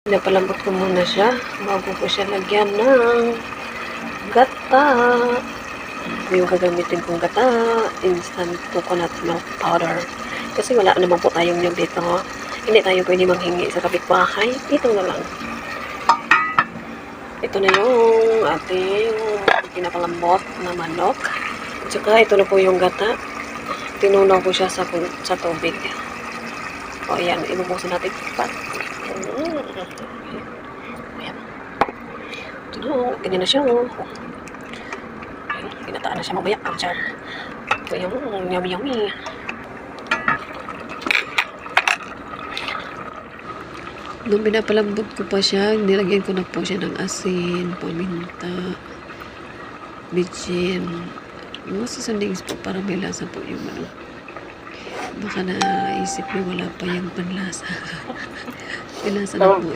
Pinapalambot ko muna siya bago ko siya lagyan ng gata. Yung gagamitin kong gata, instant coconut milk powder. Kasi wala naman po tayong nyug dito. Hindi tayo pwede manghingi sa kapitbahay. Ito na lang. Ito na yung ating pinapalambot na manok. At saka ito na po yung gata. Tinunaw ko siya sa tubig. O ayan, ibubusin natin pat. Ayan. Ito na, ganyan na siya. Ginataan na siya mamaya. Char. Ito yung yummy. Nung pinapalambot ko pa siya, nilagyan ko na po siya ng asin, paminta, bitchin. Mga sasandings po para may lasa po yung manok. Baka naisip niyo wala pa yung panlasa. May lasa na po yan.